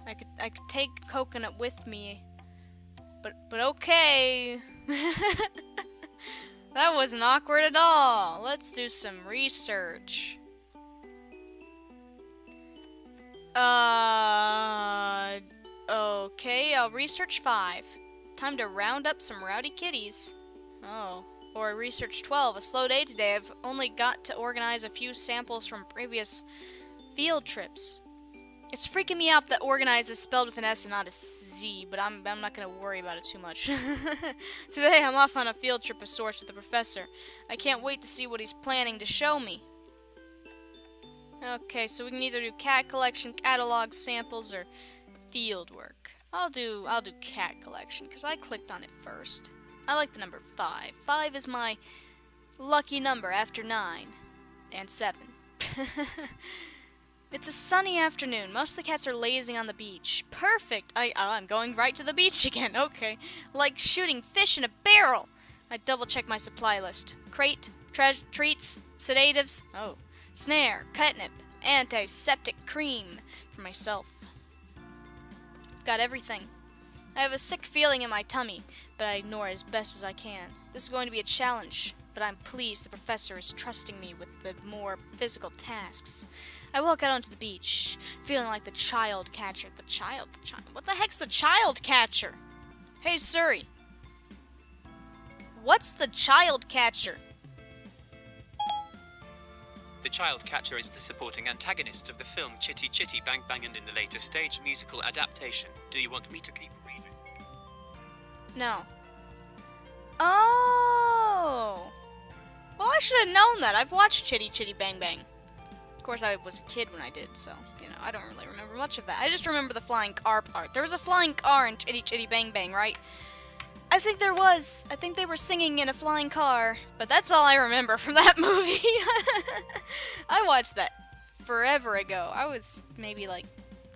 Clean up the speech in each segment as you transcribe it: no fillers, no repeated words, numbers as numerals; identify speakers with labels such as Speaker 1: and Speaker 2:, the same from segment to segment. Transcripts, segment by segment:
Speaker 1: I could take coconut with me. But okay. That wasn't awkward at all. Let's do some research. Okay, I'll research 5. Time to round up some rowdy kitties. Oh, or research 12. A slow day today. I've only got to organize a few samples from previous field trips. It's freaking me out that organize is spelled with an S and not a Z, but I'm not gonna worry about it too much. Today I'm off on a field trip of sorts with the professor. I can't wait to see what he's planning to show me. Okay, so we can either do cat collection, catalog, samples, or field work. I'll do cat collection, because I clicked on it first. I like the number 5. 5 is my lucky number after 9 and 7. It's a sunny afternoon. Most of the cats are lazing on the beach. Perfect! I'm going right to the beach again. Okay. Like shooting fish in a barrel. I double-check my supply list. Crate, treats, sedatives, snare, catnip, antiseptic cream for myself. I've got everything. I have a sick feeling in my tummy, but I ignore it as best as I can. This is going to be a challenge, but I'm pleased the professor is trusting me with the more physical tasks. I walk out onto the beach, feeling like the child catcher. The child. What the heck's the child catcher? Hey, Suri. What's the child catcher?
Speaker 2: The child catcher is the supporting antagonist of the film Chitty Chitty Bang Bang and in the later stage musical adaptation. Do you want me to keep reading?
Speaker 1: No. Oh! Well, I should have known that. I've watched Chitty Chitty Bang Bang. Of course, I was a kid when I did, so, I don't really remember much of that. I just remember the flying car part. There was a flying car in Chitty Chitty Bang Bang, right? I think there was. I think they were singing in a flying car, but that's all I remember from that movie. I watched that forever ago. I was maybe like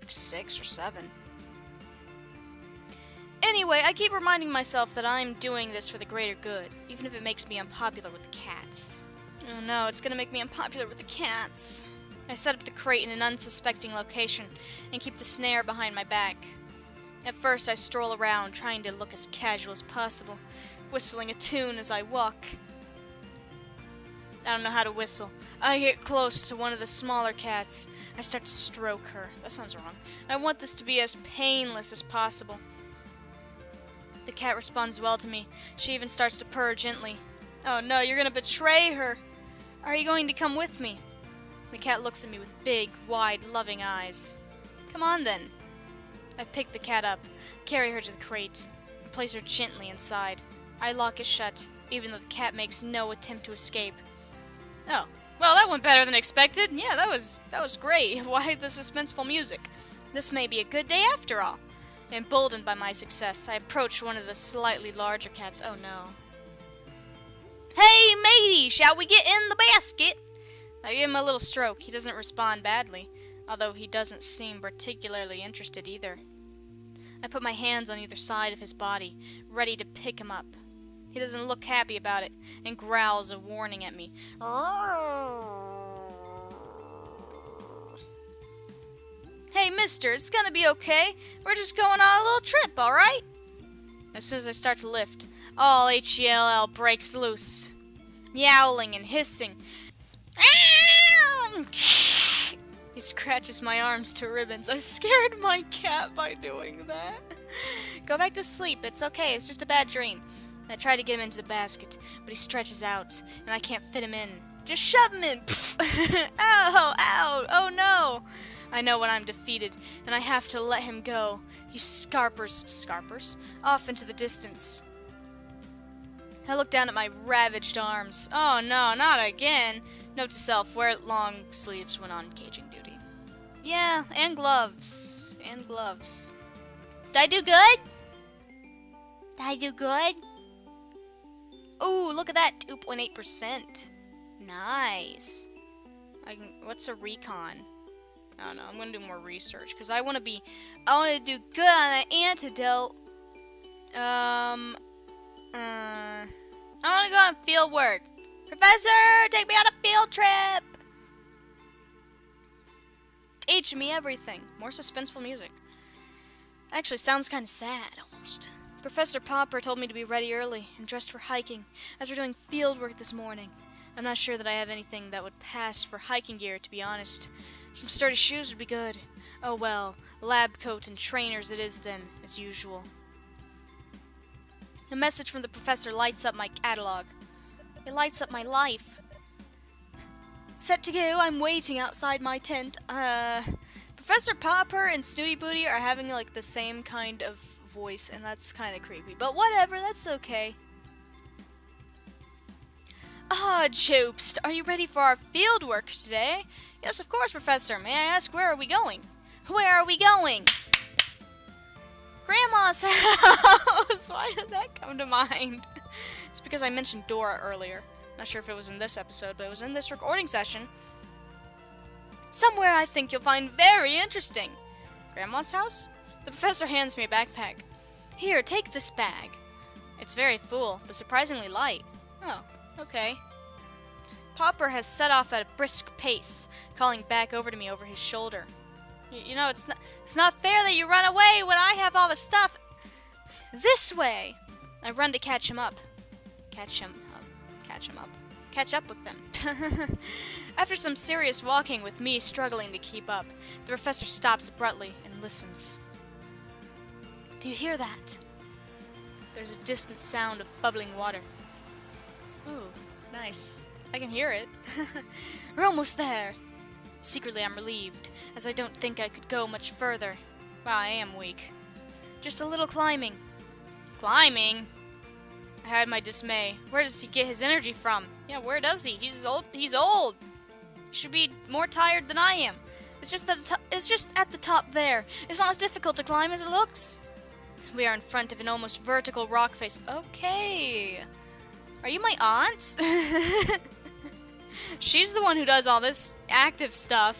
Speaker 1: 6 or 7. Anyway, I keep reminding myself that I'm doing this for the greater good, even if it makes me unpopular with the cats. Oh no, it's gonna make me unpopular with the cats. I set up the crate in an unsuspecting location and keep the snare behind my back. At first, I stroll around, trying to look as casual as possible, whistling a tune as I walk. I don't know how to whistle. I get close to one of the smaller cats. I start to stroke her. That sounds wrong. I want this to be as painless as possible. The cat responds well to me. She even starts to purr gently. Oh no, you're gonna betray her! Are you going to come with me? The cat looks at me with big, wide, loving eyes. Come on then. I pick the cat up, carry her to the crate, and place her gently inside. I lock it shut, even though the cat makes no attempt to escape. Oh, well, that went better than expected. Yeah, that was great. Why the suspenseful music? This may be a good day after all. Emboldened by my success, I approach one of the slightly larger cats. Oh no. Hey, matey, shall we get in the basket? I give him a little stroke. He doesn't respond badly, although he doesn't seem particularly interested either. I put my hands on either side of his body, ready to pick him up. He doesn't look happy about it, and growls a warning at me. Hey, mister, it's gonna be okay. We're just going on a little trip, alright? As soon as I start to lift, all H-E-L-L breaks loose, yowling and hissing. He scratches my arms to ribbons. I scared my cat by doing that. Go back to sleep. It's okay. It's just a bad dream. I try to get him into the basket, but he stretches out, and I can't fit him in. Just shove him in. Ow, ow, oh no. I know when I'm defeated, and I have to let him go. He scarpers off into the distance. I look down at my ravaged arms. Oh no, not again. Note to self, wear long sleeves when on caging duty. Yeah, and gloves. And gloves. Did I do good? Did I do good? Ooh, look at that, 2.8%. Nice. What's a recon? I don't know, I'm gonna do more research, because I want to do good on the antidote. I want to go on field work. Professor, take me on a field trip! Teach me everything. More suspenseful music. Actually, sounds kind of sad, almost. Professor Popper told me to be ready early and dressed for hiking, as we're doing field work this morning. I'm not sure that I have anything that would pass for hiking gear, to be honest. Some sturdy shoes would be good. Oh well, lab coat and trainers it is then, as usual. A message from the professor lights up my catalog. It lights up my life. Set to go, I'm waiting outside my tent. Professor Popper and Snooty Booty are having like the same kind of voice, and that's kind of creepy. But whatever, that's okay. Ah, Jobst, are you ready for our field work today? Yes, of course, Professor. May I ask, where are we going? Where are we going? Grandma's house! Why did that come to mind? It's because I mentioned Dora earlier. Not sure if it was in this episode, but it was in this recording session. Somewhere I think you'll find very interesting. Grandma's house? The professor hands me a backpack. Here, take this bag. It's very full, but surprisingly light. Oh, okay. Popper has set off at a brisk pace, calling back over to me over his shoulder. You know, it's not fair that you run away when I have all the stuff. This way! I run to catch him up. Catch up with them. After some serious walking with me struggling to keep up, the professor stops abruptly and listens. Do you hear that? There's a distant sound of bubbling water. Ooh, nice. I can hear it. We're almost there. Secretly, I'm relieved, as I don't think I could go much further. Wow, I am weak. Just a little climbing. Climbing? I had my dismay. Where does he get his energy from? Yeah, where does he? He's old. He's old. He should be more tired than I am. It's just at the top there. It's not as difficult to climb as it looks. We are in front of an almost vertical rock face. Okay. Are you my aunt? She's the one who does all this active stuff.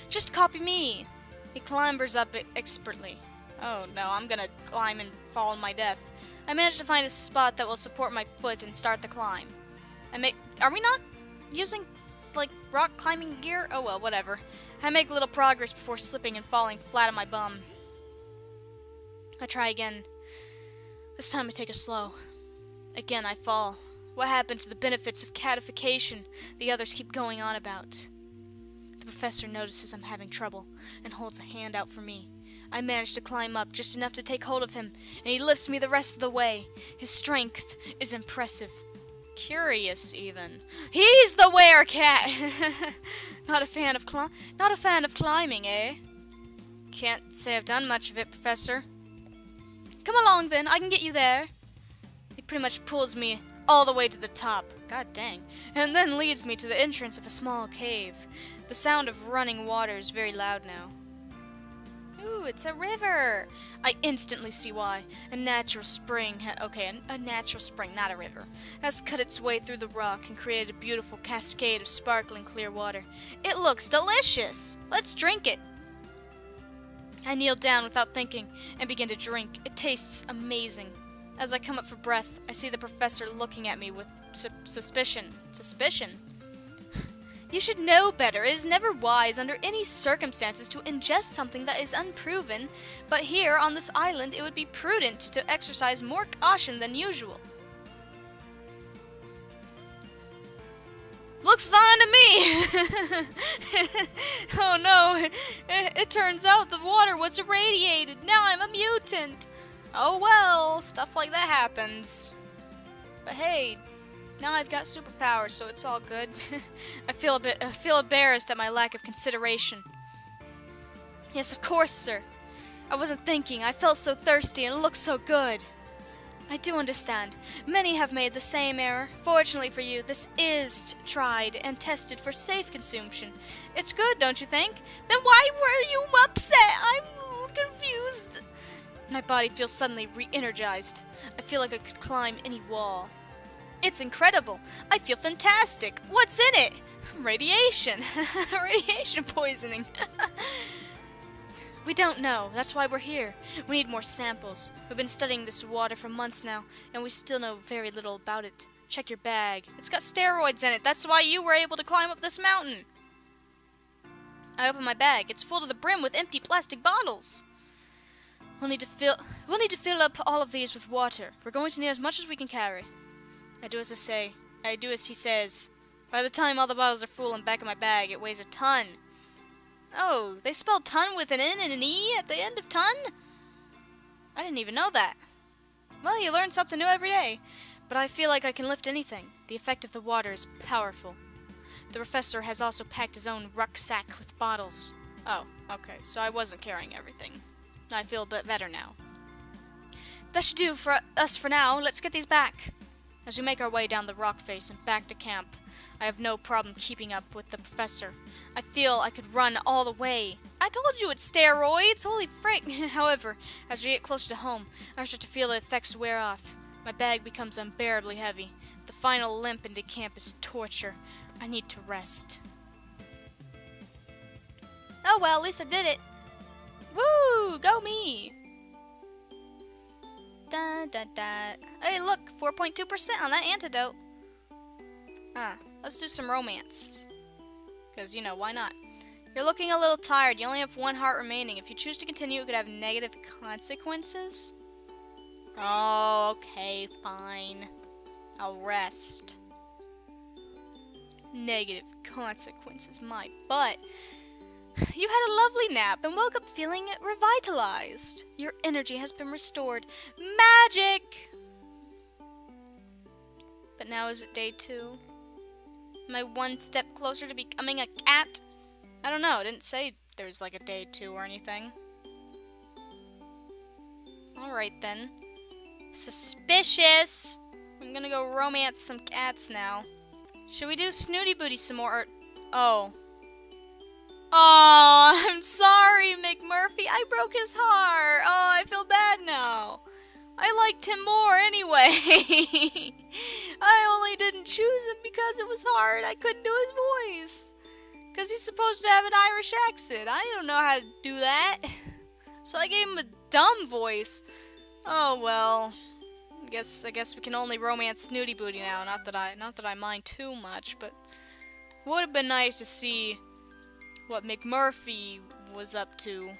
Speaker 1: Just copy me. He clambers up expertly. Oh no, I'm gonna climb and fall on my death. I managed to find a spot that will support my foot and start the climb. Are we not using, like, rock climbing gear? Oh well, whatever. I make little progress before slipping and falling flat on my bum. I try again. This time I take it slow. Again I fall. What happened to the benefits of catification the others keep going on about? The professor notices I'm having trouble and holds a hand out for me. I manage to climb up just enough to take hold of him, and he lifts me the rest of the way. His strength is impressive. Curious, even. He's the werecat! Not a fan of climbing, eh? Can't say I've done much of it, Professor. Come along, then. I can get you there. He pretty much pulls me all the way to the top. God dang. And then leads me to the entrance of a small cave. The sound of running water is very loud now. Ooh, it's a river! I instantly see why. A natural spring, a natural spring, not a river, has cut its way through the rock and created a beautiful cascade of sparkling clear water. It looks delicious! Let's drink it! I kneel down without thinking and begin to drink. It tastes amazing. As I come up for breath, I see the professor looking at me with suspicion. Suspicion? You should know better. It is never wise under any circumstances to ingest something that is unproven, but here on this island it would be prudent to exercise more caution than usual. Looks fine to me! Oh no, it turns out the water was irradiated. Now I'm a mutant. Oh well, stuff like that happens. But hey, now I've got superpowers, so it's all good. I feel embarrassed at my lack of consideration. Yes, of course, sir. I wasn't thinking. I felt so thirsty and it looked so good. I do understand. Many have made the same error. Fortunately for you, this is tried and tested for safe consumption. It's good, don't you think? Then why were you upset? I'm confused. My body feels suddenly re-energized. I feel like I could climb any wall. It's incredible. I feel fantastic. What's in it? Radiation. Radiation poisoning. We don't know. That's why we're here. We need more samples. We've been studying this water for months now, and we still know very little about it. Check your bag. It's got steroids in it. That's why you were able to climb up this mountain. I open my bag. It's full to the brim with empty plastic bottles. We'll need to fill up all of these with water. We're going to need as much as we can carry. I do as I say. I do as he says. By the time all the bottles are full and back in my bag, it weighs a ton. Oh, they spelled ton with an N and an E at the end of ton? I didn't even know that. Well, you learn something new every day. But I feel like I can lift anything. The effect of the water is powerful. The professor has also packed his own rucksack with bottles. Oh, okay, so I wasn't carrying everything. I feel a bit better now. That should do for us for now. Let's get these back. As we make our way down the rock face and back to camp, I have no problem keeping up with the professor. I feel I could run all the way. I told you it's steroids! Holy frick! However, as we get closer to home, I start to feel the effects wear off. My bag becomes unbearably heavy. The final limp into camp is torture. I need to rest. Oh well, at least I did it. Woo! Go me! Da da da. Hey look, 4.2% on that antidote. Let's do some romance. Because, you know, why not? You're looking a little tired. You only have one heart remaining. If you choose to continue, it could have negative consequences. Oh, okay, fine. I'll rest. Negative consequences, my butt. You had a lovely nap and woke up feeling revitalized. Your energy has been restored. Magic! But now is it day 2? Am I one step closer to becoming a cat? I don't know, it didn't say there's like a day 2 or anything. Alright then. Suspicious! I'm gonna go romance some cats now. Should we do Snooty Booty some more? Oh. Oh, I'm sorry, McMurphy. I broke his heart. Oh, I feel bad now. I liked him more anyway. I only didn't choose him because it was hard. I couldn't do his voice. Because he's supposed to have an Irish accent. I don't know how to do that. So I gave him a dumb voice. Oh well. I guess we can only romance Snooty Booty now. Not that I mind too much, but it would have been nice to see what McMurphy was up to.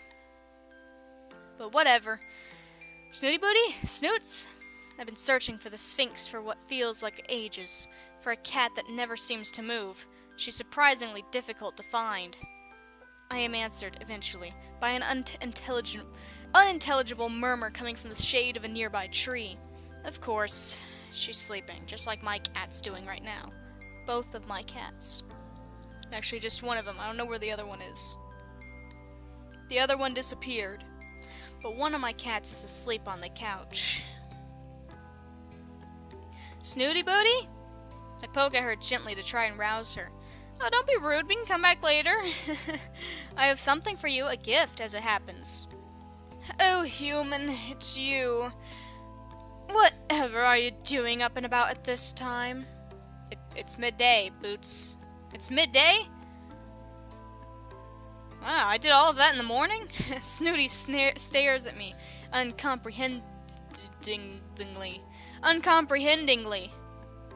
Speaker 1: But whatever. Snooty Booty? Snoots? I've been searching for the Sphynx for what feels like ages. For a cat that never seems to move. She's surprisingly difficult to find. I am answered, eventually, by an unintelligible murmur coming from the shade of a nearby tree. Of course, she's sleeping, just like my cat's doing right now. Both of my cats. Actually, just one of them. I don't know where the other one is. The other one disappeared. But one of my cats is asleep on the couch. Snooty Booty? I poke at her gently to try and rouse her. Oh, don't be rude. We can come back later. I have something for you, a gift, as it happens. Oh, human, it's you. Whatever are you doing up and about at this time? It's midday, Boots. It's midday? Wow, I did all of that in the morning? Snooty stares at me, uncomprehendingly.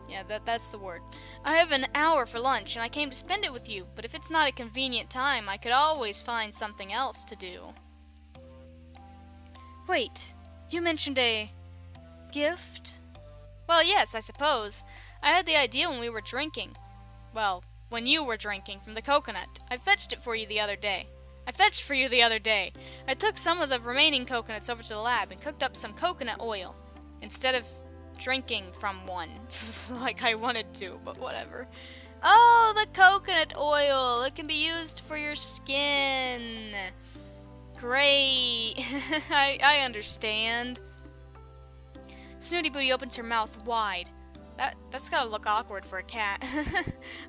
Speaker 1: Yeah, that's the word. I have an hour for lunch, and I came to spend it with you, but if it's not a convenient time, I could always find something else to do. Wait, you mentioned a gift? Well, yes, I suppose. I had the idea when we were drinking. Well, when you were drinking from the coconut. I fetched it for you the other day. I took some of the remaining coconuts over to the lab and cooked up some coconut oil. Instead of drinking from one, like I wanted to, but whatever. Oh, the coconut oil! It can be used for your skin. Great. I understand. Snooty Booty opens her mouth wide. That's gotta look awkward for a cat.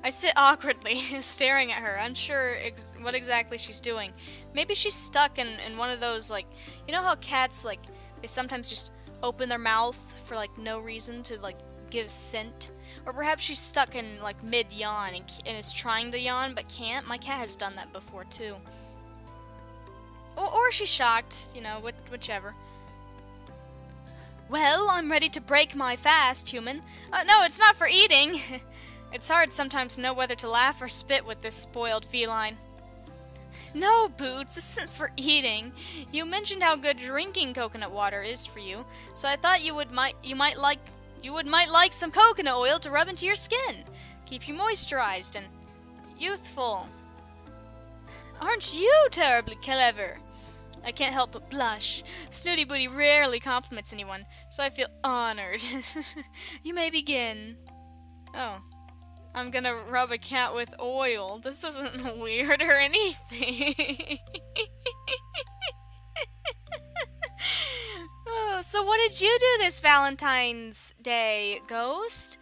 Speaker 1: I sit awkwardly, staring at her, unsure what exactly she's doing. Maybe she's stuck in one of those, like, you know how cats, like, they sometimes just open their mouth for, like, no reason to, like, get a scent? Or perhaps she's stuck in, like, mid-yawn and is trying to yawn but can't. My cat has done that before, too. Or she's shocked, you know, whichever. Well, I'm ready to break my fast, human. No, it's not for eating. It's hard sometimes to know whether to laugh or spit with this spoiled feline. No, Boots, this isn't for eating. You mentioned how good drinking coconut water is for you, so I thought you might like some coconut oil to rub into your skin. Keep you moisturized and youthful. Aren't you terribly clever? I can't help but blush. Snooty Booty rarely compliments anyone, so I feel honored. You may begin. Oh. I'm gonna rub a cat with oil. This isn't weird or anything. Oh, so what did you do this Valentine's Day, Ghost?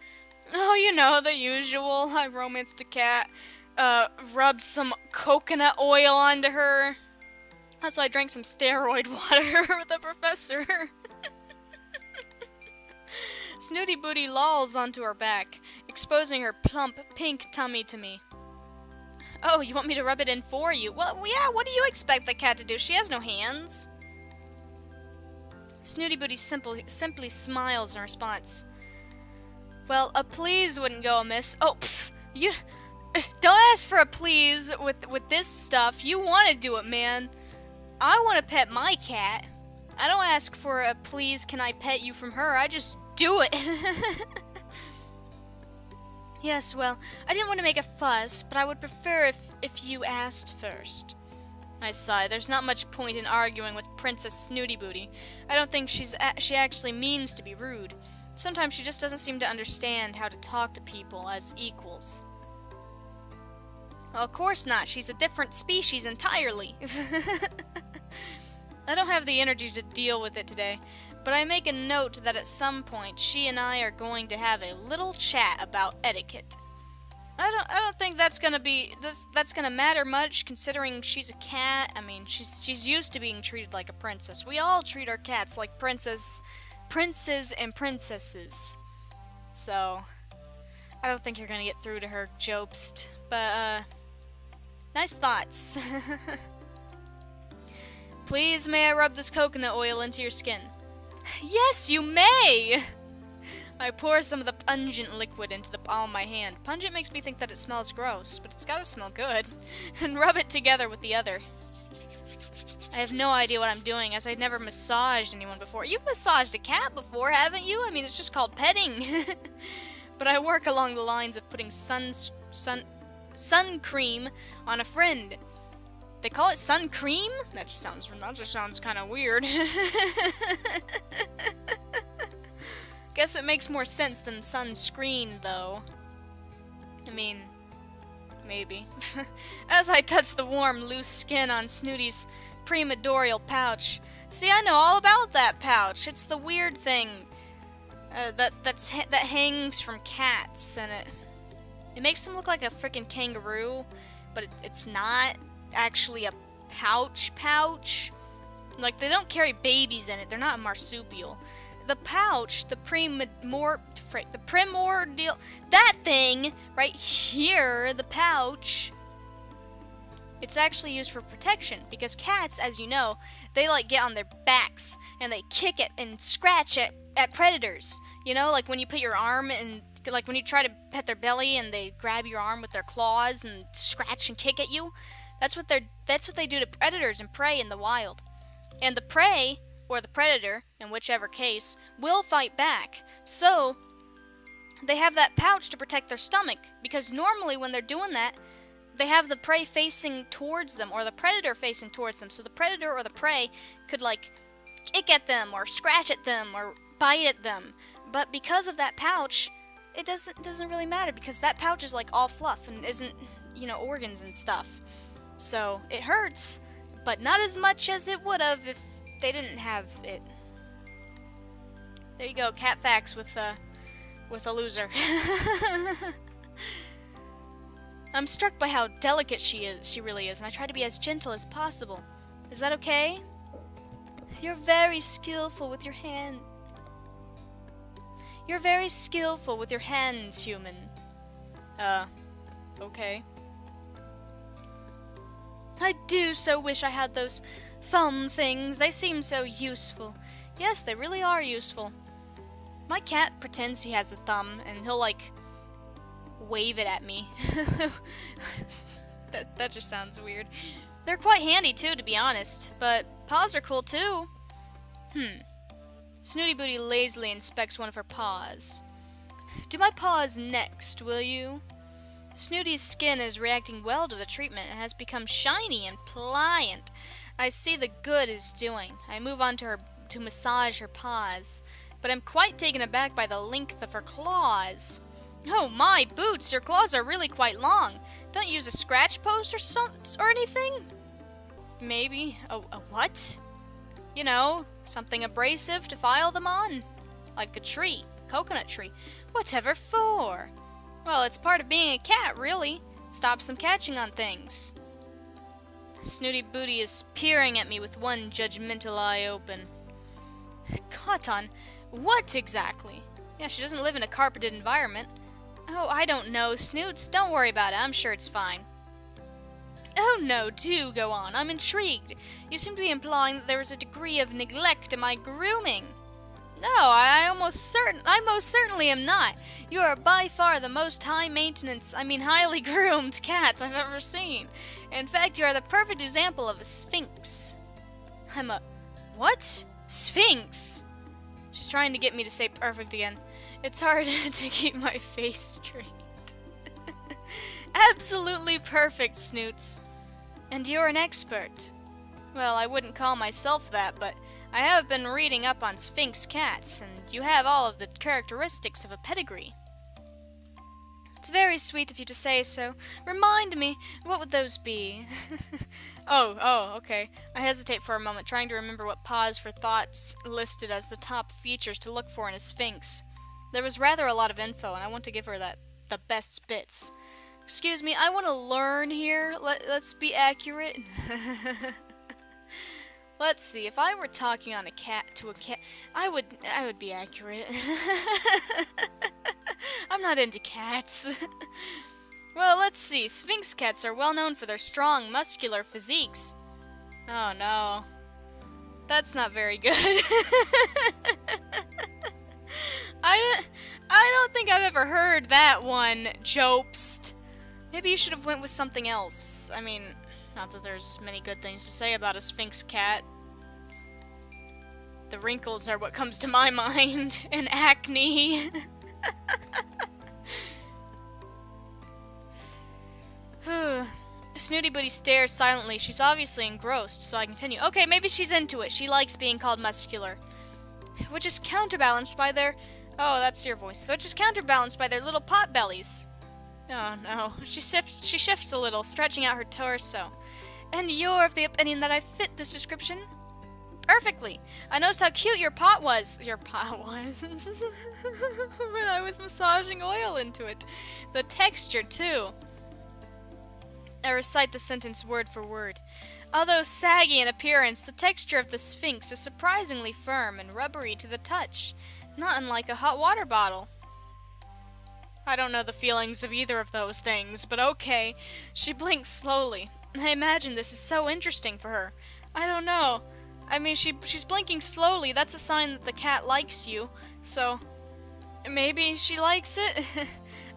Speaker 1: Oh, you know, the usual. I romanced a cat, rubbed some coconut oil onto her. Also, I drank some steroid water with the professor. Snooty Booty lolls onto her back, exposing her plump, pink tummy to me. Oh, you want me to rub it in for you? Well, yeah, what do you expect the cat to do? She has no hands. Snooty Booty simply smiles in response. Well, a please wouldn't go amiss. Oh, you don't ask for a please with this stuff. You want to do it, man. I want to pet my cat. I don't ask for a please, can I pet you from her. I just do it. Yes, well, I didn't want to make a fuss, but I would prefer if you asked first. I sigh. There's not much point in arguing with Princess Snooty Booty. I don't think she actually means to be rude. Sometimes she just doesn't seem to understand how to talk to people as equals. Well, of course not. She's a different species entirely. I don't have the energy to deal with it today, but I make a note that at some point she and I are going to have a little chat about etiquette. I don't think that's gonna matter much, considering she's a cat. I mean, she's used to being treated like a princess. We all treat our cats like princes and princesses. So I don't think you're gonna get through to her, Jobst. But nice thoughts. Please, may I rub this coconut oil into your skin? Yes, you may! I pour some of the pungent liquid into the palm of my hand. Pungent makes me think that it smells gross, but it's gotta smell good. And rub it together with the other. I have no idea what I'm doing, as I've never massaged anyone before. You've massaged a cat before, haven't you? I mean, it's just called petting. But I work along the lines of putting sun cream on a friend. They call it sun cream? That just sounds kind of weird. Guess it makes more sense than sunscreen, though. I mean, maybe. As I touch the warm, loose skin on Snooty's premodorial pouch. See, I know all about that pouch. It's the weird thing that hangs from cats, and it makes them look like a freaking kangaroo, but it's not actually a pouch. Like, they don't carry babies in it. They're not a marsupial. The pouch, the primordial, that thing right here, the pouch, it's actually used for protection, because cats, as you know, they like get on their backs and they kick it and scratch at predators. You know, like when you put your arm in, like when you try to pet their belly and they grab your arm with their claws and scratch and kick at you. That's what they do to predators and prey in the wild. And the prey, or the predator, in whichever case, will fight back. So they have that pouch to protect their stomach, because normally when they're doing that, they have the prey facing towards them, or the predator facing towards them. So the predator or the prey could, like, kick at them, or scratch at them, or bite at them. But because of that pouch, it doesn't really matter, because that pouch is like all fluff and isn't, you know, organs and stuff. So it hurts, but not as much as it would have if they didn't have it. There you go, cat facts with a loser. I'm struck by how delicate she really is, and I try to be as gentle as possible. Is that okay? You're very skillful with your hand. You're very skillful with your hands, human. Okay. I do so wish I had those thumb things. They seem so useful. Yes, they really are useful. My cat pretends he has a thumb, and he'll, like, wave it at me. That just sounds weird. They're quite handy too, to be honest, but paws are cool too. Snooty Booty lazily inspects one of her paws. Do my paws next, will you? Snooty's skin is reacting well to the treatment and has become shiny and pliant. I see the good it's doing. I move on to her to massage her paws, but I'm quite taken aback by the length of her claws. Oh my boots, your claws are really quite long. Don't you use a scratch post or anything? Maybe. A what? You know, something abrasive to file them on. Like a tree, coconut tree. Whatever for? Well, it's part of being a cat, really. Stops them catching on things. Snooty Booty is peering at me with one judgmental eye open. Caught on what exactly? Yeah, she doesn't live in a carpeted environment. Oh, I don't know, Snoots. Don't worry about it. I'm sure it's fine. Oh no, do go on. I'm intrigued. You seem to be implying that there is a degree of neglect in my grooming. No, I most certainly am not. You are by far the most highly groomed cat I've ever seen. In fact, you are the perfect example of a sphynx. I'm a... what? Sphynx? She's trying to get me to say perfect again. It's hard to keep my face straight. Absolutely perfect, Snoots. And you're an expert. Well, I wouldn't call myself that, but I have been reading up on Sphynx cats, and you have all of the characteristics of a pedigree. It's very sweet of you to say so. Remind me, what would those be? Oh, okay. I hesitate for a moment, trying to remember what pause for thoughts listed as the top features to look for in a Sphynx. There was rather a lot of info, and I want to give her the best bits. Excuse me, I want to learn here. Let's be accurate. Let's see, if I were talking on to a cat, I would be accurate. I'm not into cats. Well, let's see. Sphynx cats are well known for their strong, muscular physiques. Oh no. That's not very good. I don't think I've ever heard that one, Jopst. Maybe you should have went with something else. I mean, not that there's many good things to say about a Sphynx cat. The wrinkles are what comes to my mind, and acne. Snooty Booty stares silently. She's obviously engrossed, so I continue. Okay, maybe she's into it. She likes being called muscular. Which is counterbalanced by their... oh, that's your voice. Which is counterbalanced by their little pot bellies. Oh no. She shifts a little, stretching out her torso. And you're of the opinion that I fit this description? Perfectly. I noticed how cute your pot was. Your pot was. When I was massaging oil into it. The texture, too. I recite the sentence word for word. Although saggy in appearance, the texture of the Sphynx is surprisingly firm and rubbery to the touch, not unlike a hot water bottle. I don't know the feelings of either of those things, but okay. She blinks slowly. I imagine this is so interesting for her. I don't know. I mean, she's blinking slowly. That's a sign that the cat likes you. So, maybe she likes it?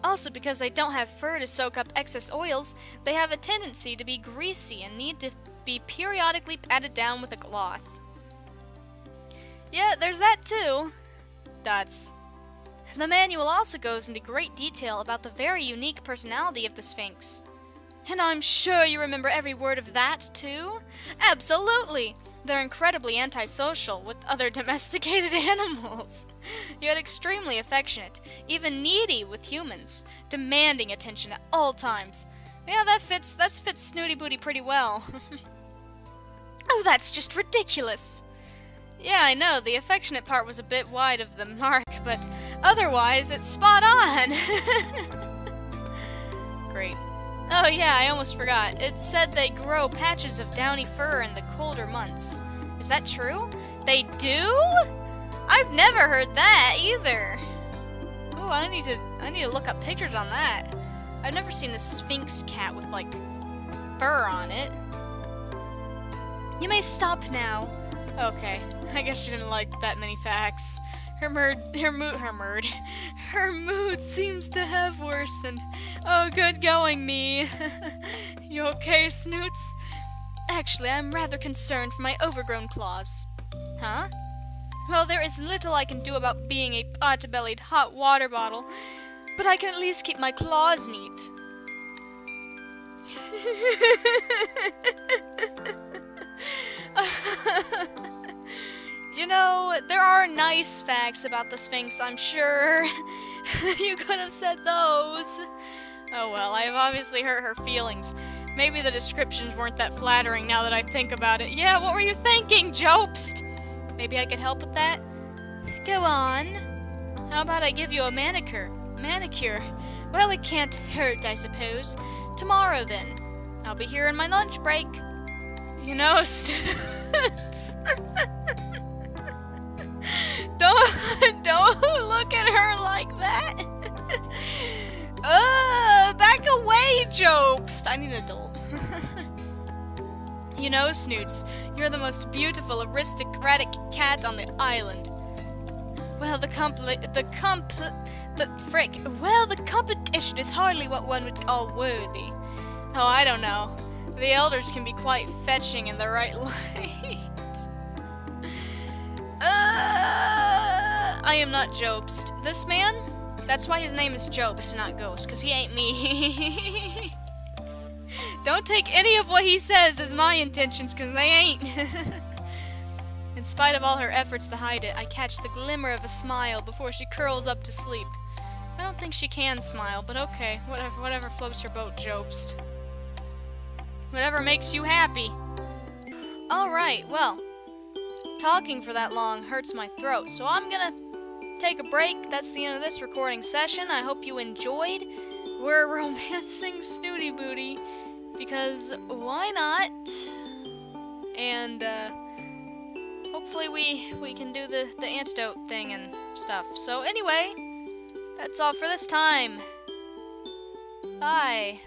Speaker 1: Also, because they don't have fur to soak up excess oils, they have a tendency to be greasy and need to be periodically patted down with a cloth. Yeah, there's that too. Dots. The manual also goes into great detail about the very unique personality of the Sphynx. And I'm sure you remember every word of that, too? Absolutely! They're incredibly antisocial with other domesticated animals, yet extremely affectionate, even needy with humans, demanding attention at all times. Yeah, that fits Snooty Booty pretty well. Oh, that's just ridiculous! Yeah, I know, the affectionate part was a bit wide of the mark, but otherwise, it's spot on! Great. Oh yeah, I almost forgot. It said they grow patches of downy fur in the colder months. Is that true? They do? I've never heard that either. Oh, I need to look up pictures on that. I've never seen a Sphynx cat with like fur on it. You may stop now. Okay, I guess she didn't like that many facts. Her mood seems to have worsened. Oh, good going, me. You okay, Snoots? Actually, I'm rather concerned for my overgrown claws. Huh? Well, there is little I can do about being a pot-bellied hot water bottle, but I can at least keep my claws neat. You know, there are nice facts about the Sphinx, I'm sure. You could have said those. Oh well, I have obviously hurt her feelings. Maybe the descriptions weren't that flattering now that I think about it. Yeah, what were you thinking, Jobst? Maybe I could help with that? Go on. How about I give you a manicure? Manicure? Well, it can't hurt, I suppose. Tomorrow, then. I'll be here in my lunch break. You know, don't look at her like that. Back away, Jobst. I need an adult. You know, Snoots, you're the most beautiful, aristocratic cat on the island. Well, the competition is hardly what one would call worthy. Oh, I don't know. The elders can be quite fetching in the right light. I am not Jobst. This man? That's why his name is Jobst, not Ghost, because he ain't me. Don't take any of what he says as my intentions, because they ain't. In spite of all her efforts to hide it, I catch the glimmer of a smile before she curls up to sleep. I don't think she can smile, but okay. Whatever floats your boat, Jobst. Whatever makes you happy. Alright, well, talking for that long hurts my throat, so I'm gonna take a break. That's the end of this recording session. I hope you enjoyed. We're romancing Snooty Booty, because why not? And, hopefully we can do the antidote thing and stuff. So anyway, that's all for this time. Bye.